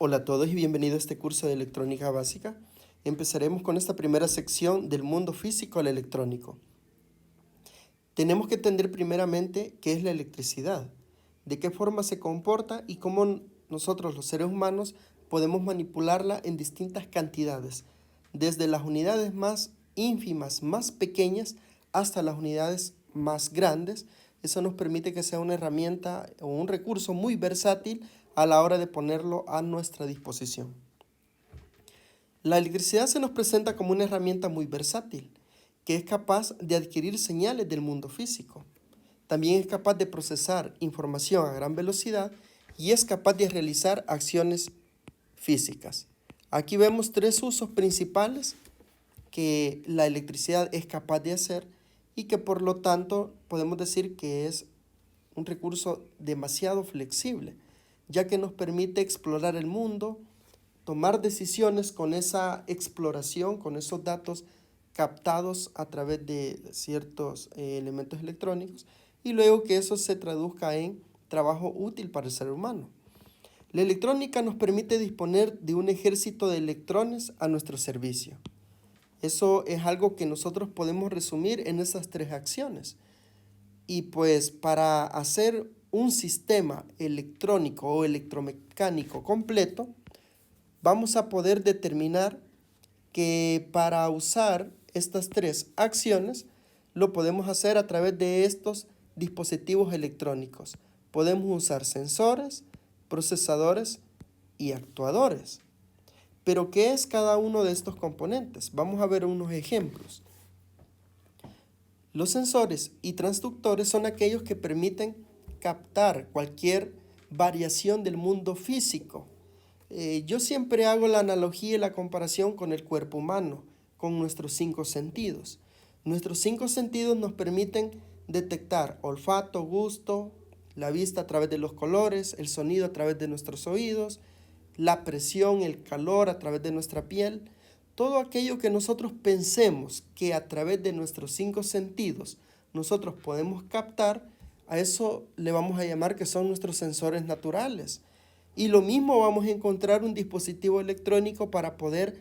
Hola a todos y bienvenidos a este curso de electrónica básica. Empezaremos con esta primera sección del mundo físico al electrónico. Tenemos que entender primeramente qué es la electricidad, de qué forma se comporta y cómo nosotros los seres humanos podemos manipularla en distintas cantidades, desde las unidades más ínfimas, más pequeñas, hasta las unidades más grandes. Eso nos permite que sea una herramienta o un recurso muy versátil a la hora de ponerlo a nuestra disposición. La electricidad se nos presenta como una herramienta muy versátil, que es capaz de adquirir señales del mundo físico. También es capaz de procesar información a gran velocidad y es capaz de realizar acciones físicas. Aquí vemos tres usos principales que la electricidad es capaz de hacer y que por lo tanto podemos decir que es un recurso demasiado flexible, ya que nos permite explorar el mundo, tomar decisiones con esa exploración, con esos datos captados a través de ciertos elementos electrónicos y luego que eso se traduzca en trabajo útil para el ser humano. La electrónica nos permite disponer de un ejército de electrones a nuestro servicio. Eso es algo que nosotros podemos resumir en esas tres acciones. Y pues para hacer un sistema electrónico o electromecánico completo, vamos a poder determinar que para usar estas tres acciones lo podemos hacer a través de estos dispositivos electrónicos. Podemos usar sensores, procesadores y actuadores. Pero ¿qué es cada uno de estos componentes? Vamos a ver unos ejemplos. Los sensores y transductores son aquellos que permiten captar cualquier variación del mundo físico. Yo siempre hago la analogía y la comparación con el cuerpo humano, con nuestros 5 sentidos. Nuestros 5 sentidos nos permiten detectar olfato, gusto, la vista a través de los colores, el sonido a través de nuestros oídos, la presión, el calor a través de nuestra piel. Todo aquello que nosotros pensemos que a través de nuestros 5 sentidos nosotros podemos captar, a eso le vamos a llamar que son nuestros sensores naturales. Y lo mismo vamos a encontrar un dispositivo electrónico para poder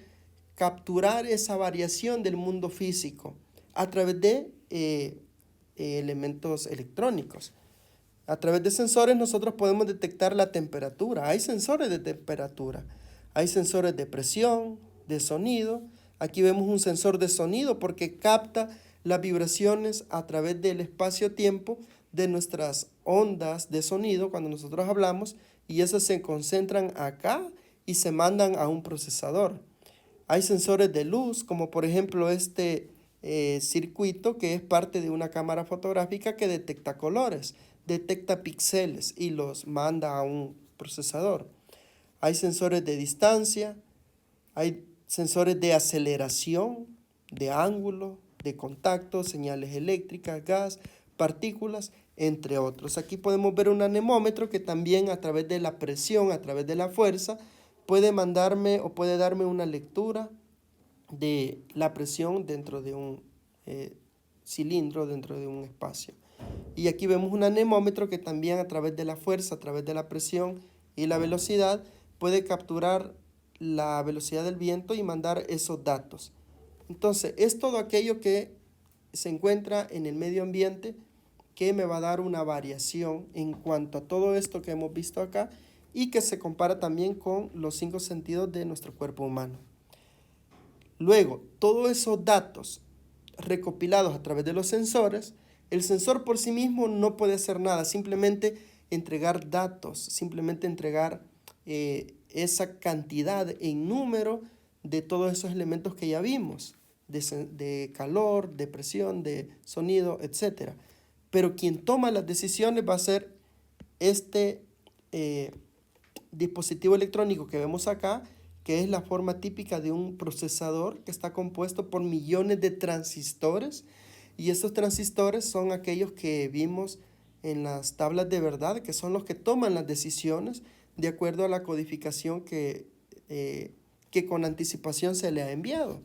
capturar esa variación del mundo físico a través de elementos electrónicos. A través de sensores nosotros podemos detectar la temperatura. Hay sensores de temperatura, hay sensores de presión, de sonido. Aquí vemos un sensor de sonido porque capta las vibraciones a través del espacio-tiempo de nuestras ondas de sonido cuando nosotros hablamos y esas se concentran acá y se mandan a un procesador. Hay sensores de luz como por ejemplo este circuito que es parte de una cámara fotográfica que detecta colores, detecta píxeles y los manda a un procesador. Hay sensores de distancia, hay sensores de aceleración, de ángulo, de contacto, señales eléctricas, gas, partículas, entre otros. Aquí podemos ver un anemómetro que también a través de la presión, a través de la fuerza, puede mandarme o puede darme una lectura de la presión dentro de un cilindro, dentro de un espacio. Y aquí vemos un anemómetro que también a través de la fuerza, a través de la presión y la velocidad, puede capturar la velocidad del viento y mandar esos datos. Entonces, es todo aquello que se encuentra en el medio ambiente que me va a dar una variación en cuanto a todo esto que hemos visto acá y que se compara también con los 5 sentidos de nuestro cuerpo humano. Luego, todos esos datos recopilados a través de los sensores, el sensor por sí mismo no puede hacer nada, simplemente entregar datos, simplemente entregar esa cantidad en número de todos esos elementos que ya vimos, de calor, de presión, de sonido, etc. Pero quien toma las decisiones va a ser este dispositivo electrónico que vemos acá, que es la forma típica de un procesador que está compuesto por millones de transistores y estos transistores son aquellos que vimos en las tablas de verdad, que son los que toman las decisiones de acuerdo a la codificación que con anticipación se le ha enviado.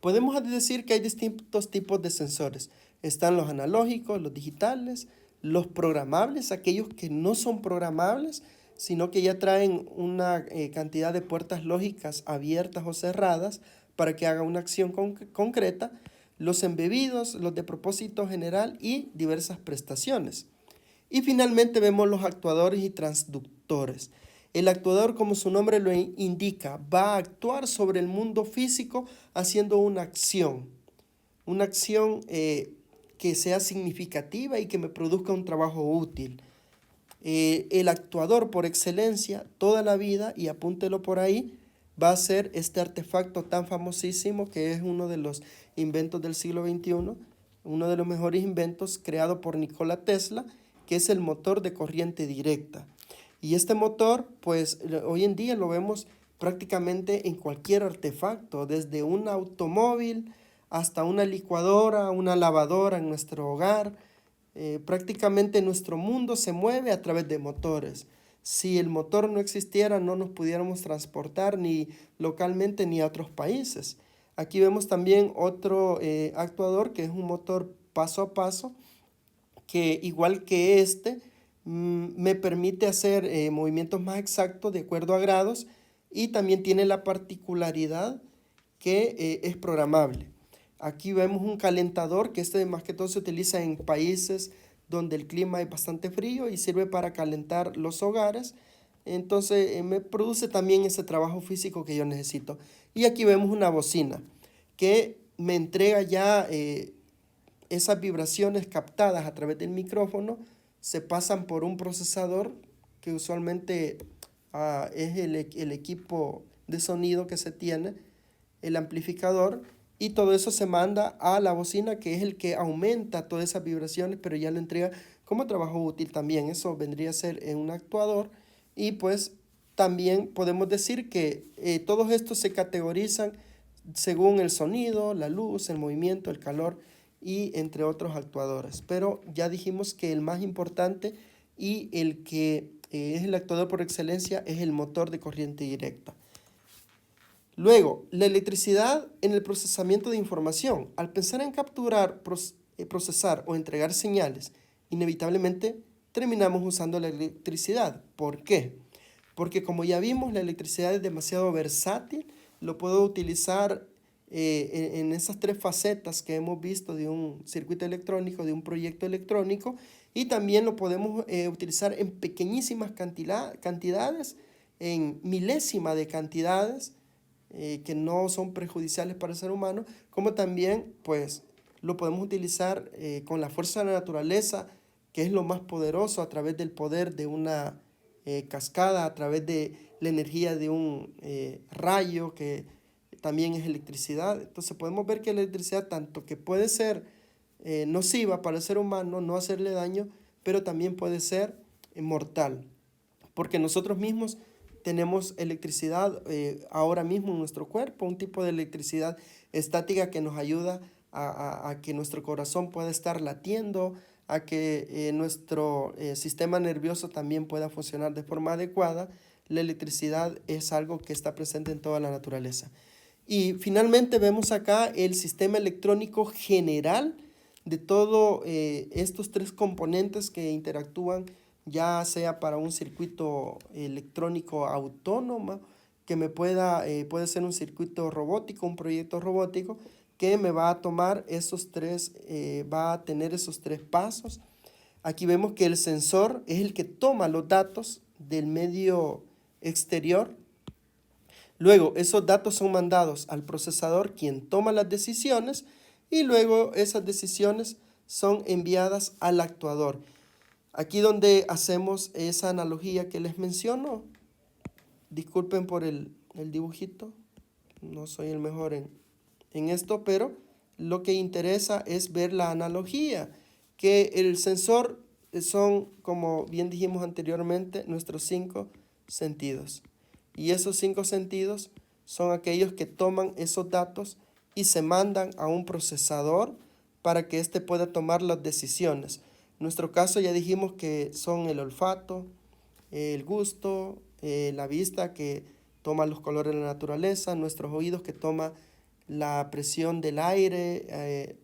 Podemos decir que hay distintos tipos de sensores. Están los analógicos, los digitales, los programables, aquellos que no son programables, sino que ya traen una cantidad de puertas lógicas abiertas o cerradas para que haga una acción concreta, los embebidos, los de propósito general y diversas prestaciones. Y finalmente vemos los actuadores y transductores. El actuador, como su nombre lo indica, va a actuar sobre el mundo físico haciendo una acción que sea significativa y que me produzca un trabajo útil. El actuador por excelencia toda la vida, y apúntelo por ahí, va a ser este artefacto tan famosísimo que es uno de los inventos del siglo XXI, uno de los mejores inventos creado por Nikola Tesla, que es el motor de corriente directa. Y este motor, pues hoy en día lo vemos prácticamente en cualquier artefacto, desde un automóvil hasta una licuadora, una lavadora en nuestro hogar. Prácticamente nuestro mundo se mueve a través de motores. Si el motor no existiera, no nos pudiéramos transportar ni localmente ni a otros países. Aquí vemos también otro actuador que es un motor paso a paso, que igual que este, me permite hacer movimientos más exactos de acuerdo a grados, y también tiene la particularidad que es programable. Aquí vemos un calentador que este más que todo se utiliza en países donde el clima es bastante frío y sirve para calentar los hogares. Entonces me produce también ese trabajo físico que yo necesito. Y aquí vemos una bocina que me entrega ya esas vibraciones captadas a través del micrófono, se pasan por un procesador que usualmente es el equipo de sonido que se tiene, el amplificador, y todo eso se manda a la bocina, que es el que aumenta todas esas vibraciones, pero ya lo entrega como trabajo útil también. Eso vendría a ser en un actuador. Y pues también podemos decir que todos estos se categorizan según el sonido, la luz, el movimiento, el calor y entre otros actuadores. Pero ya dijimos que el más importante y el que es el actuador por excelencia es el motor de corriente directa. Luego, la electricidad en el procesamiento de información. Al pensar en capturar, procesar o entregar señales, inevitablemente terminamos usando la electricidad. ¿Por qué? Porque como ya vimos, la electricidad es demasiado versátil. Lo puedo utilizar en esas tres facetas que hemos visto de un circuito electrónico, de un proyecto electrónico, y también lo podemos utilizar en pequeñísimas cantidades, en milésima de cantidades, que no son perjudiciales para el ser humano, como también pues lo podemos utilizar con la fuerza de la naturaleza, que es lo más poderoso, a través del poder de una cascada, a través de la energía de un rayo, que también es electricidad. Entonces podemos ver que la electricidad, tanto que puede ser nociva para el ser humano, no hacerle daño, pero también puede ser mortal, porque nosotros mismos tenemos electricidad ahora mismo en nuestro cuerpo, un tipo de electricidad estática que nos ayuda a que nuestro corazón pueda estar latiendo, a que nuestro sistema nervioso también pueda funcionar de forma adecuada. La electricidad es algo que está presente en toda la naturaleza. Y finalmente vemos acá el sistema electrónico general de todos estos tres componentes que interactúan, ya sea para un circuito electrónico autónomo, que puede ser un circuito robótico, un proyecto robótico, que me va a tomar esos tres, va a tener esos tres pasos. Aquí vemos que el sensor es el que toma los datos del medio exterior. Luego, esos datos son mandados al procesador, quien toma las decisiones, y luego esas decisiones son enviadas al actuador. Aquí donde hacemos esa analogía que les menciono. Disculpen por el dibujito, no soy el mejor en esto, pero lo que interesa es ver la analogía, que el sensor son, como bien dijimos anteriormente, nuestros 5 sentidos. Y esos 5 sentidos son aquellos que toman esos datos y se mandan a un procesador para que éste pueda tomar las decisiones. En nuestro caso ya dijimos que son el olfato, el gusto, la vista, que toma los colores de la naturaleza, nuestros oídos, que toma la presión del aire,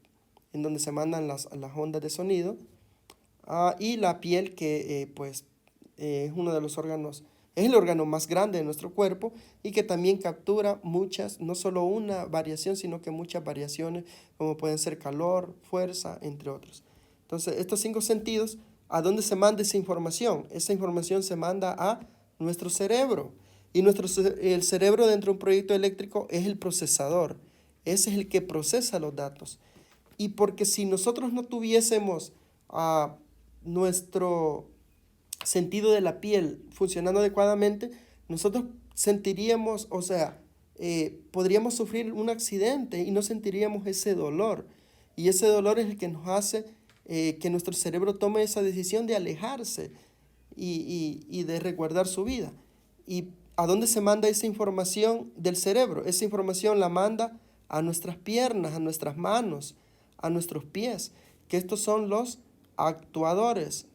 en donde se mandan las ondas de sonido, y la piel, que pues es uno de los órganos, es el órgano más grande de nuestro cuerpo y que también captura muchas, no solo una variación, sino que muchas variaciones, como pueden ser calor, fuerza, entre otros. Entonces, estos 5 sentidos, ¿a dónde se manda esa información? Esa información se manda a nuestro cerebro. Y el cerebro dentro de un proyecto eléctrico es el procesador. Ese es el que procesa los datos. Y porque si nosotros no tuviésemos nuestro sentido de la piel funcionando adecuadamente, nosotros sentiríamos, o sea, podríamos sufrir un accidente y no sentiríamos ese dolor. Y ese dolor es el que nos hace que nuestro cerebro tome esa decisión de alejarse y de resguardar su vida. ¿Y a dónde se manda esa información del cerebro? Esa información la manda a nuestras piernas, a nuestras manos, a nuestros pies, que estos son los actuadores.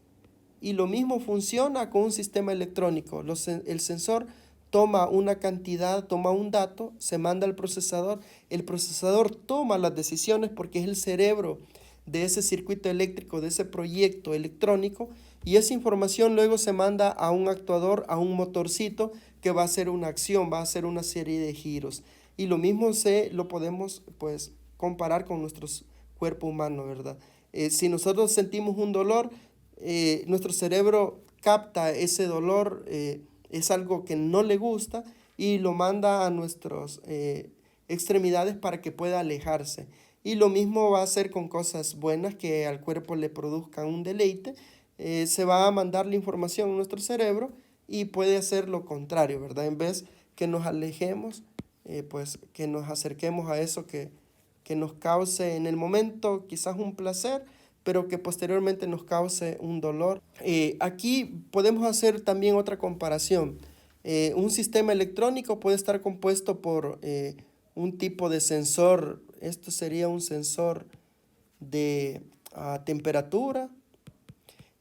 Y lo mismo funciona con un sistema electrónico. El sensor toma una cantidad, toma un dato, se manda al procesador. El procesador toma las decisiones porque es el cerebro de ese circuito eléctrico, de ese proyecto electrónico, y esa información luego se manda a un actuador, a un motorcito que va a hacer una acción, va a hacer una serie de giros. Y lo mismo lo podemos pues comparar con nuestro cuerpo humano, ¿verdad? Si nosotros sentimos un dolor, nuestro cerebro capta ese dolor, es algo que no le gusta y lo manda a nuestras extremidades para que pueda alejarse. Y lo mismo va a hacer con cosas buenas que al cuerpo le produzcan un deleite. Se va a mandar la información a nuestro cerebro y puede hacer lo contrario, ¿verdad? En vez que nos alejemos, pues que nos acerquemos a eso que nos cause en el momento quizás un placer, pero que posteriormente nos cause un dolor. Aquí podemos hacer también otra comparación. Un sistema electrónico puede estar compuesto por un tipo de sensor. Esto sería un sensor de temperatura.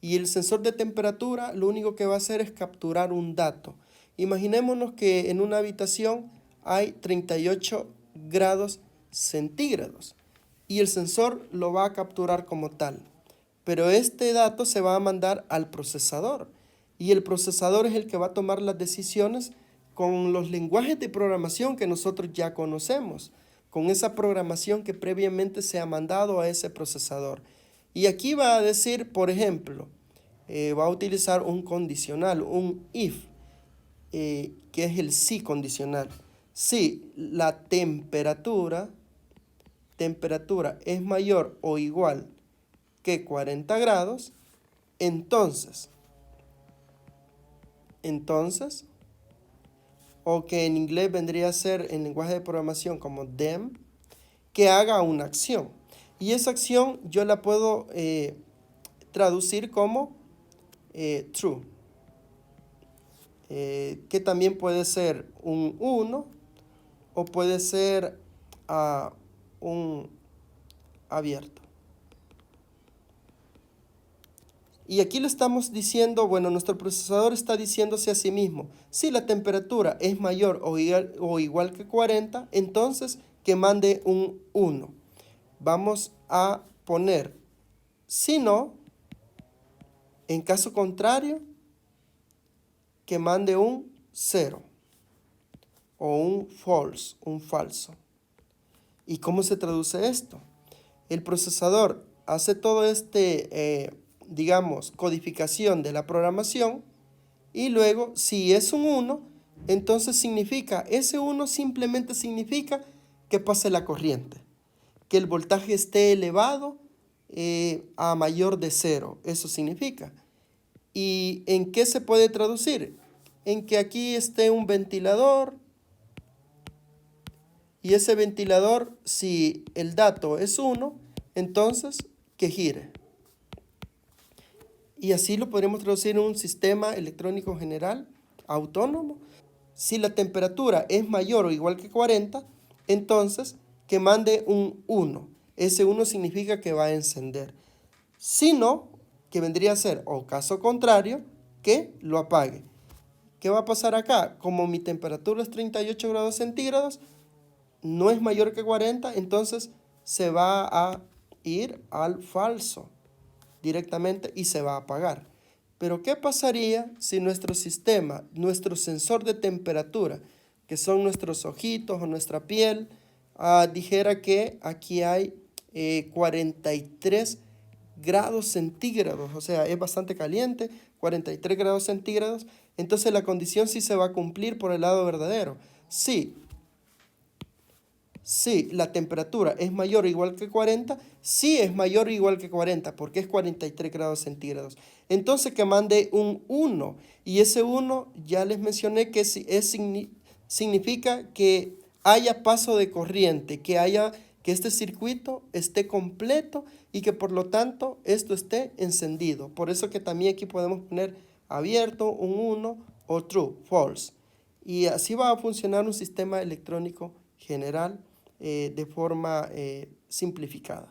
Y el sensor de temperatura lo único que va a hacer es capturar un dato. Imaginémonos que en una habitación hay 38 grados centígrados y el sensor lo va a capturar como tal. Pero este dato se va a mandar al procesador y el procesador es el que va a tomar las decisiones con los lenguajes de programación que nosotros ya conocemos, con esa programación que previamente se ha mandado a ese procesador. Y aquí va a decir, por ejemplo, va a utilizar un condicional, un if, que es el si condicional. Si la temperatura es mayor o igual que 40 grados, entonces, o que en inglés vendría a ser en lenguaje de programación como them, que haga una acción. Y esa acción yo la puedo traducir como true, que también puede ser un 1 o puede ser un abierto. Y aquí le estamos diciendo, bueno, nuestro procesador está diciéndose a sí mismo, si la temperatura es mayor o igual que 40, entonces que mande un 1. Vamos a poner, si no, en caso contrario, que mande un 0 o un false, un falso. ¿Y cómo se traduce esto? El procesador hace todo digamos, codificación de la programación y luego, si es un 1, entonces ese 1 simplemente significa que pase la corriente, que el voltaje esté elevado a mayor de 0, eso significa. ¿Y en qué se puede traducir? En que aquí esté un ventilador y ese ventilador, si el dato es 1, entonces que gire. Y así lo podríamos traducir en un sistema electrónico general autónomo. Si la temperatura es mayor o igual que 40, entonces que mande un 1. Ese 1 significa que va a encender. Si no, que vendría a ser, o caso contrario, que lo apague. ¿Qué va a pasar acá? Como mi temperatura es 38 grados centígrados, no es mayor que 40, entonces se va a ir al falso directamente y se va a apagar. Pero ¿qué pasaría si nuestro sistema, nuestro sensor de temperatura, que son nuestros ojitos o nuestra piel, dijera que aquí hay 43 grados centígrados, o sea, es bastante caliente, 43 grados centígrados, entonces la condición sí se va a cumplir por el lado verdadero. Si la temperatura es mayor o igual que 40, sí es mayor o igual que 40, porque es 43 grados centígrados. Entonces que mande un 1, y ese 1 ya les mencioné que significa que haya paso de corriente, que este circuito esté completo y que por lo tanto esto esté encendido. Por eso que también aquí podemos poner abierto, un 1 o true, false. Y así va a funcionar un sistema electrónico general de forma simplificada.